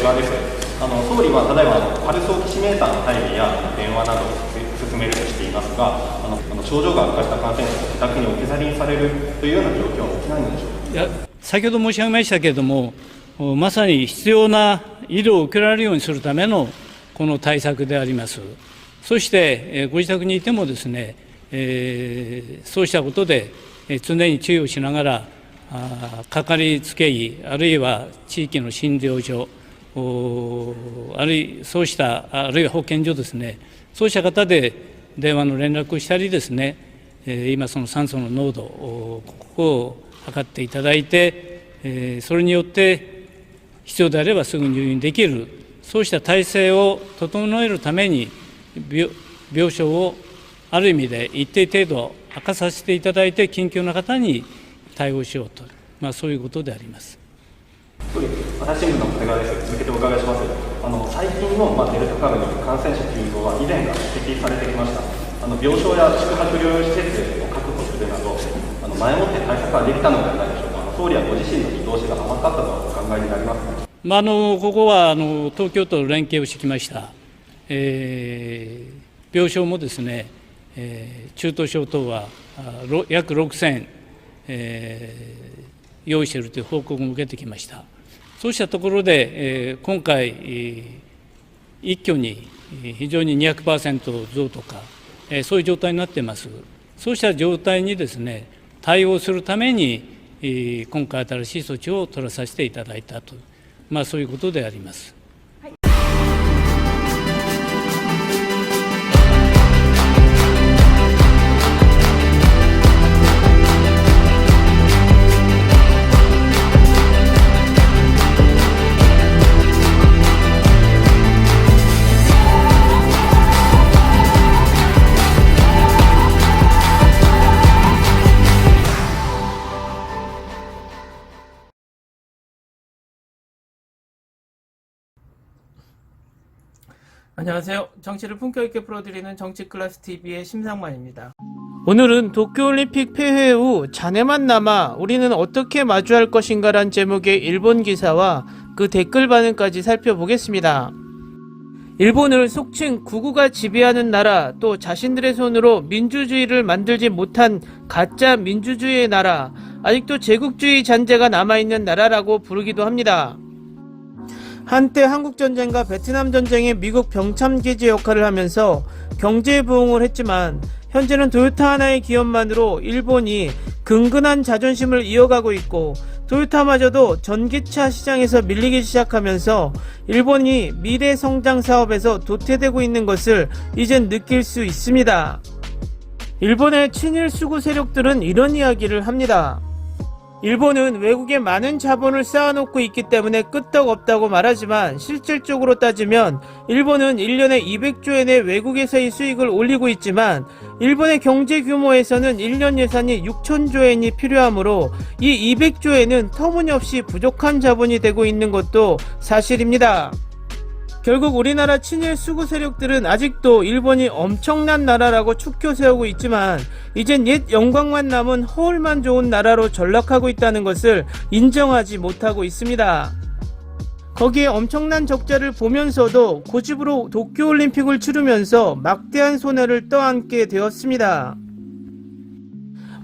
側です。総理はただいまパルスオキシメーターの配備や電話などを進めるとしていますが、症状が悪化した感染者が自宅に置き去りにされるというような状況は起きないのでしょうか。いや、先ほど申し上げましたけれども、まさに必要な医療を受けられるようにするためのこの対策であります。そして、ご自宅にいてもですね、そうしたことで常に注意をしながら、かかりつけ医、あるいは地域の診療所、あるいは保健所ですね、そうした方で電話の連絡をしたりですね、今その酸素の濃度ここを測っていただいて、それによって必要であればすぐ入院できる、そうした体制を整えるために病床をある意味で一定程度空かさせていただいて緊急な方に対応しようと、そういうことであります。朝日新聞の長谷川です。続けてお伺いします。最近のデルタ株による感染者急増は以前から指摘されてきました。病床や宿泊療養施設を確保するなど、前もって対策ができたのではないでしょうか。総理はご自身の見通しが甘かったとお考えになりますか。ここは東京都と連携をしてきました。病床もですね、中等症等は約6000、用意しているという報告も受けてきました。そうしたところで、今回、一挙に非常に 200% 増とか、そういう状態になっています。そうした状態にですね、対応するために、今回新しい措置を取らさせていただいたと、そういうことであります。안녕하세요. 정치를 품격 있게 풀어드리는 정치클래스TV의 심상만입니다. 오늘은 도쿄올림픽 폐회 후 잔해만 남아 우리는 어떻게 마주할 것인가 란 제목의 일본 기사와 그 댓글 반응까지 살펴보겠습니다. 일본을 속칭 구구가 지배하는 나라, 또 자신들의 손으로 민주주의를 만들지 못한 가짜 민주주의의 나라, 아직도 제국주의 잔재가 남아있는 나라라고 부르기도 합니다. 한때 한국전쟁과 베트남전쟁의 미국 병참기지 역할을 하면서 경제 부흥을 했지만 현재는 토요타 하나의 기업만으로 일본이 근근한 자존심을 이어가고 있고, 토요타마저도 전기차 시장에서 밀리기 시작하면서 일본이 미래 성장 사업에서 도태되고 있는 것을 이젠 느낄 수 있습니다. 일본의 친일 수구 세력들은 이런 이야기를 합니다. 일본은 외국에 많은 자본을 쌓아놓고 있기 때문에 끄떡없다고 말하지만 실질적으로 따지면 일본은 1년에 200조엔의 외국에서의 수익을 올리고 있지만 일본의 경제 규모에서는 1년 예산이 6천조엔이 필요하므로 이 200조엔은 터무니없이 부족한 자본이 되고 있는 것도 사실입니다. 결국 우리나라 친일 수구 세력들은 아직도 일본이 엄청난 나라라고 축켜 세우고 있지만 이젠 옛 영광만 남은 허울만 좋은 나라로 전락하고 있다는 것을 인정하지 못하고 있습니다. 거기에 엄청난 적자를 보면서도 고집으로 도쿄올림픽을 치르면서 막대한 손해를 떠안게 되었습니다.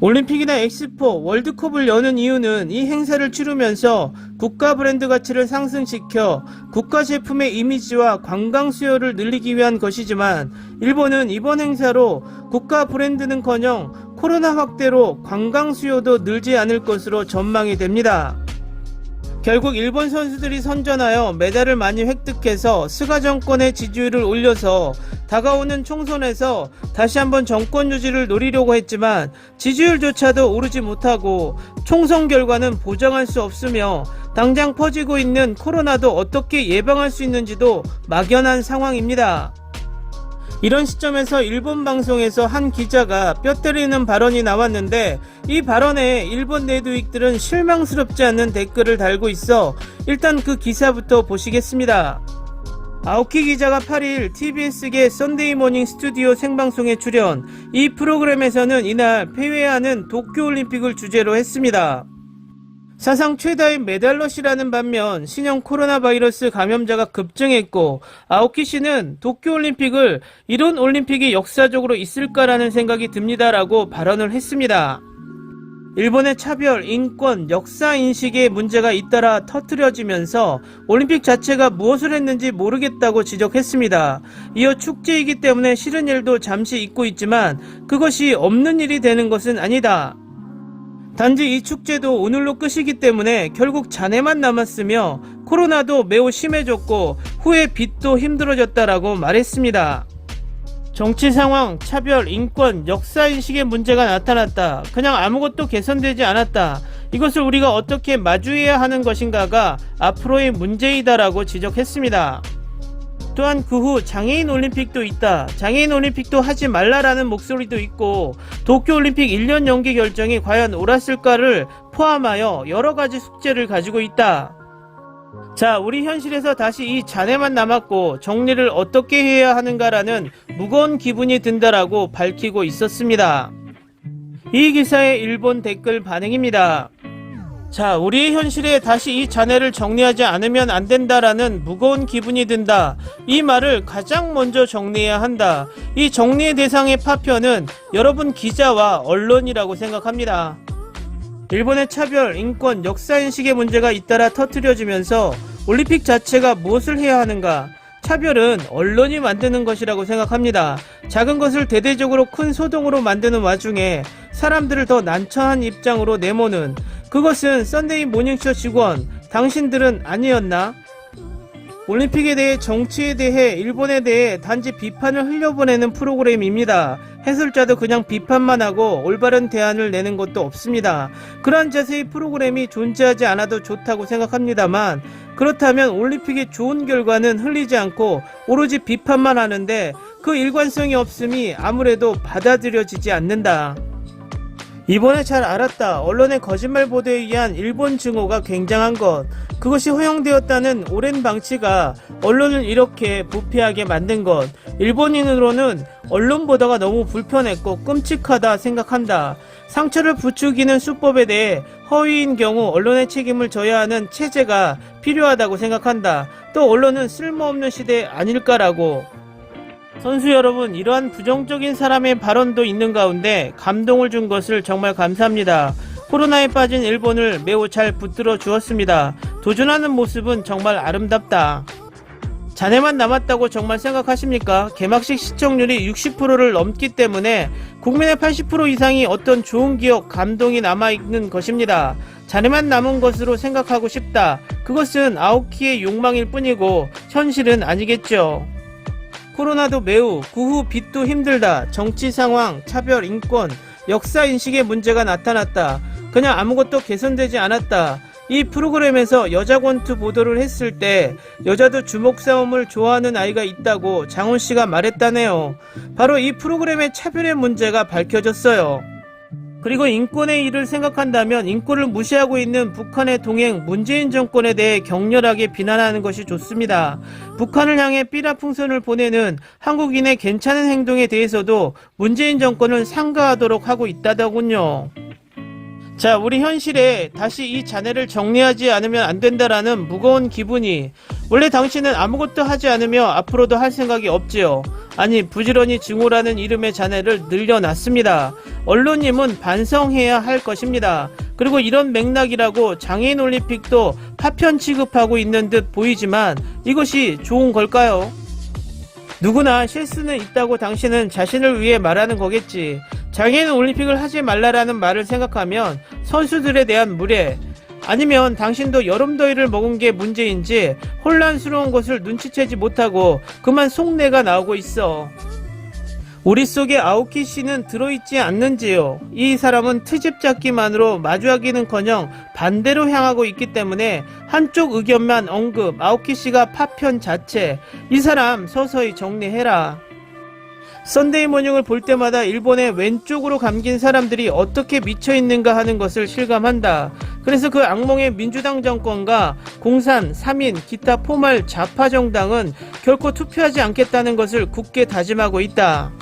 올림픽이나 엑스포, 월드컵을 여는 이유는 이 행사를 치르면서 국가 브랜드 가치를 상승시켜 국가 제품의 이미지와 관광 수요를 늘리기 위한 것이지만 일본은 이번 행사로 국가 브랜드는커녕 코로나 확대로 관광 수요도 늘지 않을 것으로 전망이 됩니다. 결국 일본 선수들이 선전하여 메달을 많이 획득해서 스가 정권의 지지율을 올려서 다가오는 총선에서 다시 한번 정권 유지를 노리려고 했지만 지지율조차도 오르지 못하고 총선 결과는 보장할 수 없으며 당장 퍼지고 있는 코로나도 어떻게 예방할 수 있는지도 막연한 상황입니다. 이런 시점에서 일본 방송에서 한 기자가 뼈 때리는 발언이 나왔는데 이 발언에 일본 내두익들은 실망스럽지 않는 댓글을 달고 있어 일단 그 기사부터 보시겠습니다. 아오키 기자가 8일 TBS계 썬데이 모닝 스튜디오 생방송에 출연, 이 프로그램에서는 이날 폐회하는 도쿄올림픽을 주제로 했습니다. 사상 최다의 메달러시라는 반면 신형 코로나 바이러스 감염자가 급증했고, 아오키 씨는 도쿄올림픽을 이런 올림픽이 역사적으로 있을까라는 생각이 듭니다라고 발언을 했습니다. 일본의 차별, 인권, 역사인식의 문제가 잇따라 터뜨려지면서 올림픽 자체가 무엇을 했는지 모르겠다고 지적했습니다. 이어 축제이기 때문에 싫은 일도 잠시 잊고 있지만 그것이 없는 일이 되는 것은 아니다. 단지 이 축제도 오늘로 끝이기 때문에 결국 잔해만 남았으며 코로나도 매우 심해졌고 후에 빚도 힘들어졌다라고 말했습니다. 정치 상황, 차별, 인권, 역사인식의 문제가 나타났다. 그냥 아무것도 개선되지 않았다. 이것을 우리가 어떻게 마주해야 하는 것인가가 앞으로의 문제이다라고 지적했습니다. 또한 그 후 장애인 올림픽도 있다. 장애인 올림픽도 하지 말라라는 목소리도 있고 도쿄올림픽 1년 연기 결정이 과연 옳았을까를 포함하여 여러가지 숙제를 가지고 있다. 자, 우리 현실에서 다시 이 잔해만 남았고 정리를 어떻게 해야 하는가라는 무거운 기분이 든다라고 밝히고 있었습니다. 이 기사의 일본 댓글 반응입니다. 자, 우리의 현실에 다시 이 잔해를 정리하지 않으면 안 된다라는 무거운 기분이 든다. 이 말을 가장 먼저 정리해야 한다. 이 정리의 대상의 파편은 여러분 기자와 언론이라고 생각합니다. 일본의 차별, 인권, 역사인식의 문제가 잇따라 터뜨려지면서 올림픽 자체가 무엇을 해야 하는가? 차별은 언론이 만드는 것이라고 생각합니다. 작은 것을 대대적으로 큰 소동으로 만드는 와중에 사람들을 더 난처한 입장으로 내모는, 그것은 썬데이 모닝쇼 직원, 당신들은 아니었나? 올림픽에 대해, 정치에 대해, 일본에 대해 단지 비판을 흘려보내는 프로그램입니다. 해설자도 그냥 비판만 하고 올바른 대안을 내는 것도 없습니다. 그러한 자세의 프로그램이 존재하지 않아도 좋다고 생각합니다만, 그렇다면 올림픽의 좋은 결과는 흘리지 않고 오로지 비판만 하는데 그 일관성이 없음이 아무래도 받아들여지지 않는다. 이번에 잘 알았다. 언론의 거짓말 보도에 의한 일본 증오가 굉장한 것. 그것이 허용되었다는 오랜 방치가 언론을 이렇게 부패하게 만든 것. 일본인으로는 언론 보도가 너무 불편했고 끔찍하다 생각한다. 상처를 부추기는 수법에 대해 허위인 경우 언론의 책임을 져야 하는 체제가 필요하다고 생각한다. 또 언론은 쓸모없는 시대 아닐까라고. 선수 여러분, 이러한 부정적인 사람의 발언도 있는 가운데 감동을 준 것을 정말 감사합니다. 코로나에 빠진 일본을 매우 잘 붙들어 주었습니다. 도전하는 모습은 정말 아름답다. 잔해만 남았다고 정말 생각하십니까? 개막식 시청률이 60%를 넘기 때문에 국민의 80% 이상이 어떤 좋은 기억, 감동이 남아있는 것입니다. 잔해만 남은 것으로 생각하고 싶다. 그것은 아오키의 욕망일 뿐이고 현실은 아니겠죠. 코로나도 매우, 그 후 빚도 힘들다. 정치 상황, 차별, 인권, 역사인식의 문제가 나타났다. 그냥 아무것도 개선되지 않았다. 이 프로그램에서 여자 권투 보도를 했을 때 여자도 주먹 싸움을 좋아하는 아이가 있다고 장훈씨가 말했다네요. 바로 이 프로그램의 차별의 문제가 밝혀졌어요. 그리고 인권의 일을 생각한다면 인권을 무시하고 있는 북한의 동행 문재인 정권에 대해 격렬하게 비난하는 것이 좋습니다. 북한을 향해 삐라풍선을 보내는 한국인의 괜찮은 행동에 대해서도 문재인 정권은 상가하도록 하고 있다더군요. 자, 우리 현실에 다시 이 잔해를 정리하지 않으면 안 된다라는 무거운 기분이, 원래 당신은 아무것도 하지 않으며 앞으로도 할 생각이 없지요. 아니, 부지런히 증오라는 이름의 잔해를 늘려놨습니다. 언론님은 반성해야 할 것입니다. 그리고 이런 맥락이라고 장애인 올림픽도 파편 취급하고 있는 듯 보이지만 이것이 좋은 걸까요? 누구나 실수는 있다고 당신은 자신을 위해 말하는 거겠지. 장애인 올림픽을 하지 말라라는 말을 생각하면 선수들에 대한 무례, 아니면 당신도 여름더위를 먹은 게 문제인지 혼란스러운 것을 눈치채지 못하고 그만 속내가 나오고 있어. 우리 속에 아오키 씨는 들어있지 않는지요? 이 사람은 트집 잡기만으로 마주하기는커녕 반대로 향하고 있기 때문에 한쪽 의견만 언급, 아오키 씨가 파편 자체. 이 사람 서서히 정리해라. 썬데이 모닝을 볼 때마다 일본의 왼쪽으로 감긴 사람들이 어떻게 미쳐있는가 하는 것을 실감한다. 그래서 그 악몽의 민주당 정권과 공산, 3인, 기타 포말 좌파 정당은 결코 투표하지 않겠다는 것을 굳게 다짐하고 있다.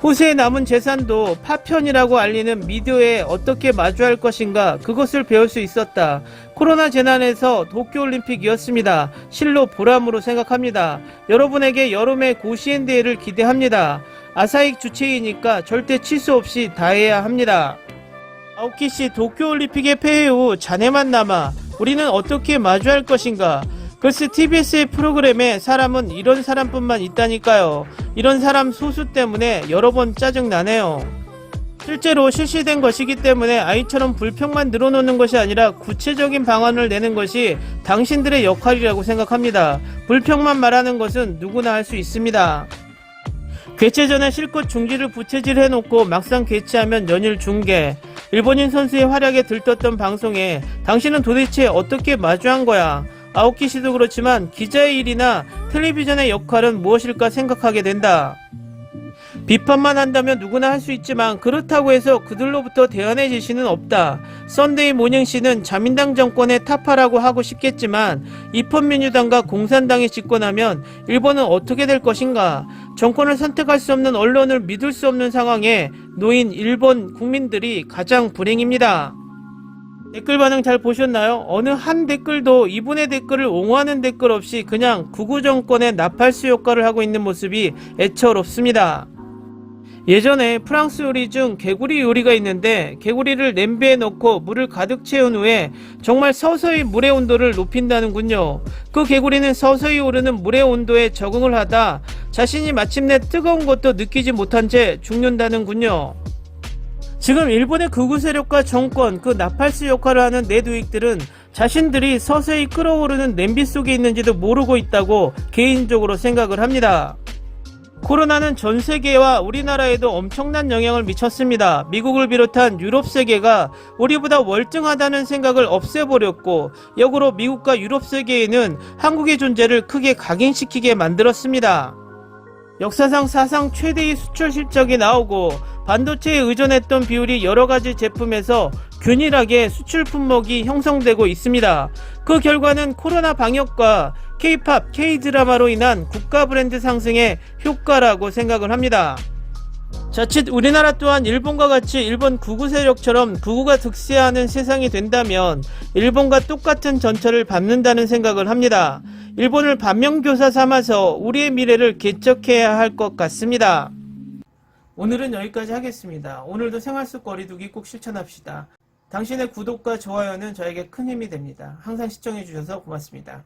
후세에 남은 재산도 파편이라고 알리는 미디어에 어떻게 마주할 것인가, 그것을 배울 수 있었다. 코로나 재난에서 도쿄올림픽이었습니다. 실로 보람으로 생각합니다. 여러분에게 여름의 고시엔 대회를 기대합니다. 아사히 주최이니까 절대 취소 없이 다 해야 합니다. 아오키씨, 도쿄올림픽의 폐회 후 잔해만 남아 우리는 어떻게 마주할 것인가? 글쎄, TBS의 프로그램에 사람은 이런 사람뿐만 있다니까요. 이런 사람 소수 때문에 여러 번 짜증나네요. 실제로 실시된 것이기 때문에 아이처럼 불평만 늘어놓는 것이 아니라 구체적인 방안을 내는 것이 당신들의 역할이라고 생각합니다. 불평만 말하는 것은 누구나 할 수 있습니다. 개최 전에 실컷 중지를 부채질 해놓고 막상 개최하면 연일 중계. 일본인 선수의 활약에 들떴던 방송에 당신은 도대체 어떻게 마주한 거야? 아오키 씨도 그렇지만 기자의 일이나 텔레비전의 역할은 무엇일까 생각하게 된다. 비판만 한다면 누구나 할 수 있지만 그렇다고 해서 그들로부터 대안의 제시는 없다. 썬데이 모닝씨는 자민당 정권의 타파라고 하고 싶겠지만 입헌민주당과 공산당이 집권하면 일본은 어떻게 될 것인가? 정권을 선택할 수 없는 언론을 믿을 수 없는 상황에 놓인 일본 국민들이 가장 불행입니다. 댓글 반응 잘 보셨나요? 어느 한 댓글도 이분의 댓글을 옹호하는 댓글 없이 그냥 극우 정권의 나팔수 역할을 하고 있는 모습이 애처롭습니다. 예전에 프랑스 요리 중 개구리 요리가 있는데 개구리를 냄비에 넣고 물을 가득 채운 후에 정말 서서히 물의 온도를 높인다는군요. 그 개구리는 서서히 오르는 물의 온도에 적응을 하다 자신이 마침내 뜨거운 것도 느끼지 못한 채 죽는다는군요. 지금 일본의 극우 세력과 정권, 그 나팔수 역할을 하는 내두익들은 자신들이 서서히 끓어오르는 냄비 속에 있는지도 모르고 있다고 개인적으로 생각을 합니다. 코로나는 전 세계와 우리나라에도 엄청난 영향을 미쳤습니다. 미국을 비롯한 유럽 세계가 우리보다 월등하다는 생각을 없애버렸고 역으로 미국과 유럽 세계에는 한국의 존재를 크게 각인시키게 만들었습니다. 역사상 사상 최대의 수출 실적이 나오고 반도체에 의존했던 비율이 여러가지 제품에서 균일하게 수출 품목이 형성되고 있습니다. 그 결과는 코로나 방역과 K-팝, K-드라마로 인한 국가 브랜드 상승의 효과라고 생각을 합니다. 자칫 우리나라 또한 일본과 같이 일본 극우 세력처럼 극우가 득세하는 세상이 된다면 일본과 똑같은 전철을 밟는다는 생각을 합니다. 일본을 반면교사 삼아서 우리의 미래를 개척해야 할 것 같습니다. 오늘은 여기까지 하겠습니다. 오늘도 생활 속 거리두기 꼭 실천합시다. 당신의 구독과 좋아요는 저에게 큰 힘이 됩니다. 항상 시청해주셔서 고맙습니다.